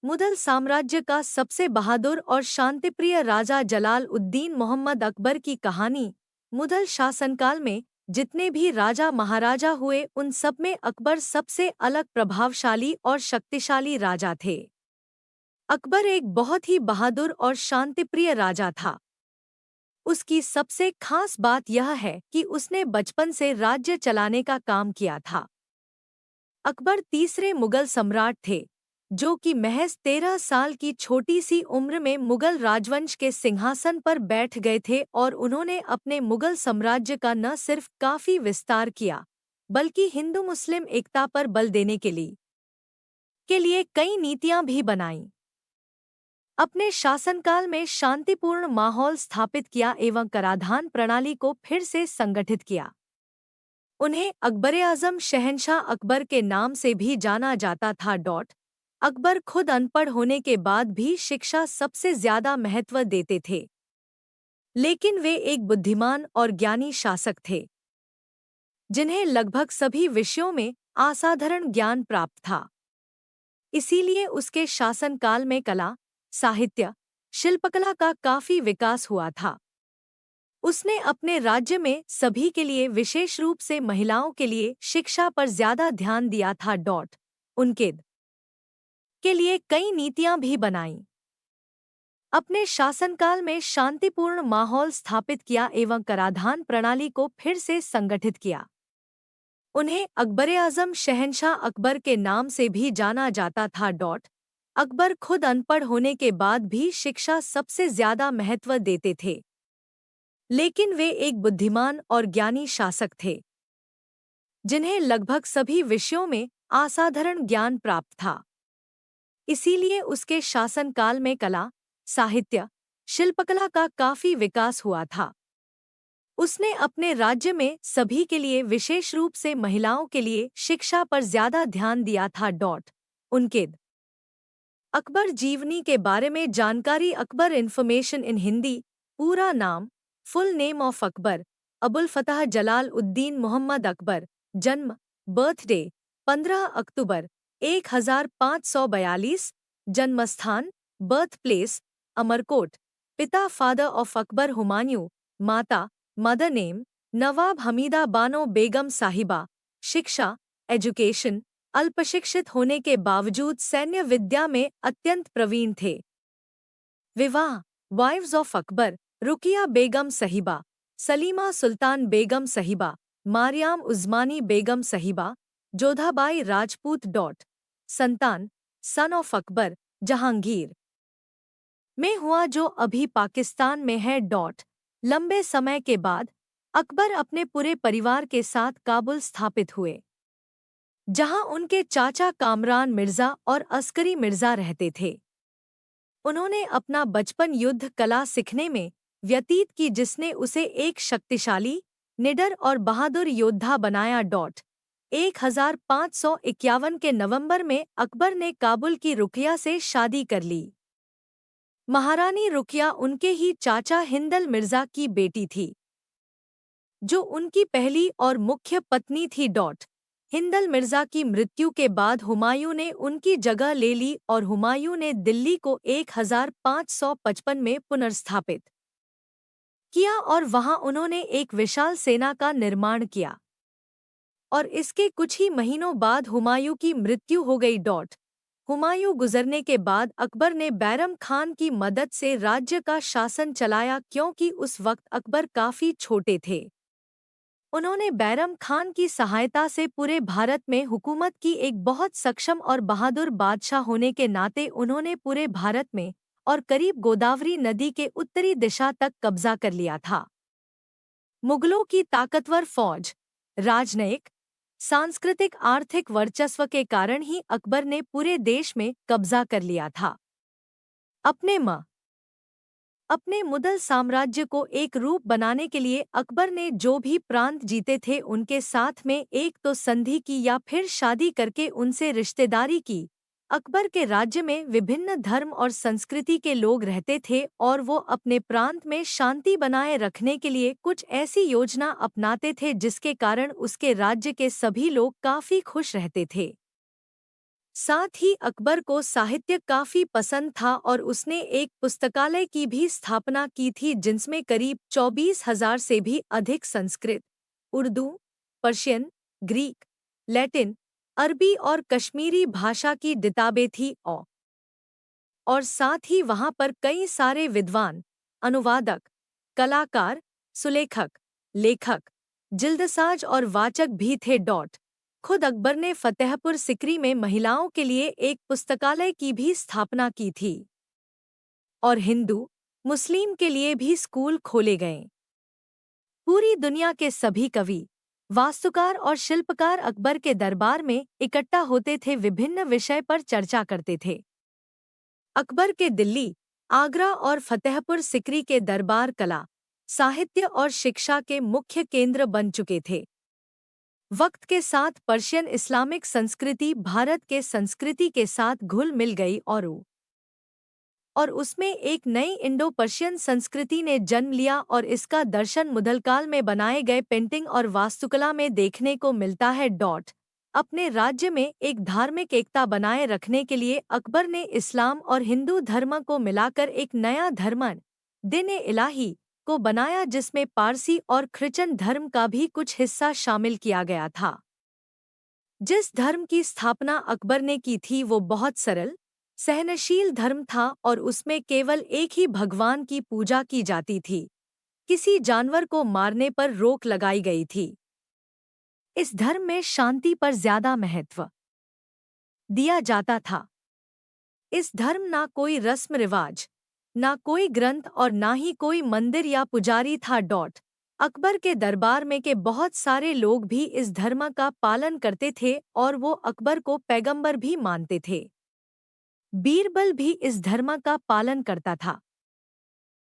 मुगल साम्राज्य का सबसे बहादुर और शांतिप्रिय राजा जलाल उद्दीन मोहम्मद अकबर की कहानी। मुगल शासनकाल में जितने भी राजा महाराजा हुए उन सब में अकबर सबसे अलग प्रभावशाली और शक्तिशाली राजा थे। अकबर एक बहुत ही बहादुर और शांतिप्रिय राजा था। उसकी सबसे खास बात यह है कि उसने बचपन से राज्य चलाने का काम किया था। अकबर तीसरे मुगल सम्राट थे, जो कि महज 13 साल की छोटी सी उम्र में मुगल राजवंश के सिंहासन पर बैठ गए थे और उन्होंने अपने मुगल साम्राज्य का न सिर्फ काफी विस्तार किया, बल्कि हिंदू मुस्लिम एकता पर बल देने के लिए कई नीतियां भी बनाईं। अपने शासनकाल में शांतिपूर्ण माहौल स्थापित किया एवं कराधान प्रणाली को फिर से संगठित किया। उन्हें अकबर-ए-आज़म शहंशाह अकबर के नाम से भी जाना जाता था। अकबर खुद अनपढ़ होने के बाद भी शिक्षा सबसे ज्यादा महत्व देते थे, लेकिन वे एक बुद्धिमान और ज्ञानी शासक थे, जिन्हें लगभग सभी विषयों में असाधारण ज्ञान प्राप्त था। इसीलिए उसके शासनकाल में कला, साहित्य, शिल्पकला का काफी विकास हुआ था। उसने अपने राज्य में सभी के लिए, विशेष रूप से महिलाओं के लिए शिक्षा पर ज्यादा ध्यान दिया था। उनके के लिए कई नीतियां भी बनाईं। अपने शासनकाल में शांतिपूर्ण माहौल स्थापित किया एवं कराधान प्रणाली को फिर से संगठित किया। उन्हें अकबर-ए-आज़म शहंशाह अकबर के नाम से भी जाना जाता था। अकबर खुद अनपढ़ होने के बाद भी शिक्षा सबसे ज्यादा महत्व देते थे, लेकिन वे एक बुद्धिमान और ज्ञानी शासक थे, जिन्हें लगभग सभी विषयों में असाधारण ज्ञान प्राप्त था। इसीलिए उसके शासनकाल में कला, साहित्य, शिल्पकला का काफी विकास हुआ था। उसने अपने राज्य में सभी के लिए, विशेष रूप से महिलाओं के लिए शिक्षा पर ज्यादा ध्यान दिया था। उनके अकबर जीवनी के बारे में जानकारी। Akbar information in Hindi. पूरा नाम, full name of Akbar Abul फतह जलाल उद्दीन मोहम्मद अकबर। जन्म, बर्थडे 15 अक्टूबर 1542। जन्मस्थान, बर्थ प्लेस अमरकोट। पिता फादर ऑफ अकबर हुमायूं। माता मदर नेम नवाब हमीदा बानो बेगम साहिबा। शिक्षा, एजुकेशन। अल्पशिक्षित होने के बावजूद सैन्य विद्या में अत्यंत प्रवीण थे। विवाह, वाइव्स ऑफ अकबर, रुकिया बेगम सहिबा, सलीमा सुल्तान बेगम सहिबा, मारियाम उस्मानी बेगम सहिबा, जोधाबाई राजपूत। संतान, सन ऑफ अकबर, जहांगीर में हुआ, जो अभी पाकिस्तान में है। लंबे समय के बाद अकबर अपने पूरे परिवार के साथ काबुल स्थापित हुए, जहां उनके चाचा कामरान मिर्जा और अस्करी मिर्जा रहते थे। उन्होंने अपना बचपन युद्ध कला सीखने में व्यतीत की, जिसने उसे एक शक्तिशाली, निडर और बहादुर योद्धा बनाया। 1551 के नवंबर में अकबर ने काबुल की रुकिया से शादी कर ली। महारानी रुकिया उनके ही चाचा हिंदल मिर्जा की बेटी थी, जो उनकी पहली और मुख्य पत्नी थी। हिंदल मिर्जा की मृत्यु के बाद हुमायूं ने उनकी जगह ले ली और हुमायूं ने दिल्ली को 1555 में पुनर्स्थापित किया और वहां उन्होंने एक विशाल सेना का निर्माण किया और इसके कुछ ही महीनों बाद हुमायूं की मृत्यु हो गई। हुमायूं गुजरने के बाद अकबर ने बैरम खान की मदद से राज्य का शासन चलाया, क्योंकि उस वक्त अकबर काफी छोटे थे। उन्होंने बैरम खान की सहायता से पूरे भारत में हुकूमत की। एक बहुत सक्षम और बहादुर बादशाह होने के नाते उन्होंने पूरे भारत में और करीब गोदावरी नदी के उत्तरी दिशा तक कब्जा कर लिया था। मुगलों की ताकतवर फौज, राजनयिक, सांस्कृतिक, आर्थिक वर्चस्व के कारण ही अकबर ने पूरे देश में कब्जा कर लिया था। अपने मुगल साम्राज्य को एक रूप बनाने के लिए अकबर ने जो भी प्रांत जीते थे, उनके साथ में एक तो संधि की या फिर शादी करके उनसे रिश्तेदारी की। अकबर के राज्य में विभिन्न धर्म और संस्कृति के लोग रहते थे और वो अपने प्रांत में शांति बनाए रखने के लिए कुछ ऐसी योजना अपनाते थे, जिसके कारण उसके राज्य के सभी लोग काफी खुश रहते थे। साथ ही अकबर को साहित्य काफी पसंद था और उसने एक पुस्तकालय की भी स्थापना की थी जिसमें करीब 24,000 से भी अधिक Sanskrit, Urdu, Persian, Greek, Latin, अरबी और कश्मीरी भाषा की किताबें थी और साथ ही वहां पर कई सारे विद्वान, अनुवादक, कलाकार, सुलेखक, लेखक, जिल्दसाज और वाचक भी थे। खुद अकबर ने फतेहपुर सिकरी में महिलाओं के लिए एक पुस्तकालय की भी स्थापना की थी और हिंदू, मुस्लिम के लिए भी स्कूल खोले गए। पूरी दुनिया के सभी कवि, वास्तुकार और शिल्पकार अकबर के दरबार में इकट्ठा होते थे, विभिन्न विषय पर चर्चा करते थे। अकबर के दिल्ली, आगरा और फतेहपुर सिकरी के दरबार कला, साहित्य और शिक्षा के मुख्य केंद्र बन चुके थे। वक्त के साथ पर्शियन इस्लामिक संस्कृति भारत के संस्कृति के साथ घुल मिल गई और उसमें एक नई इंडो पर्शियन संस्कृति ने जन्म लिया और इसका दर्शन मुगल काल में बनाए गए पेंटिंग और वास्तुकला में देखने को मिलता है। अपने राज्य में एक धार्मिक एकता बनाए रखने के लिए अकबर ने इस्लाम और हिंदू धर्म को मिलाकर एक नया धर्म, दिन-ए-इलाही, को बनाया जिसमें पारसी और ख्रिश्चन धर्म का भी कुछ हिस्सा शामिल किया गया था। जिस धर्म की स्थापना अकबर ने की थी वो बहुत सरल, सहनशील धर्म था और उसमें केवल एक ही भगवान की पूजा की जाती थी। किसी जानवर को मारने पर रोक लगाई गई थी। इस धर्म में शांति पर ज्यादा महत्व दिया जाता था। इस धर्म ना कोई रस्म रिवाज, ना कोई ग्रंथ और ना ही कोई मंदिर या पुजारी था। अकबर के दरबार में के बहुत सारे लोग भी इस धर्म का पालन करते थे और वो अकबर को पैगंबर भी मानते थे। बीरबल भी इस धर्म का पालन करता था।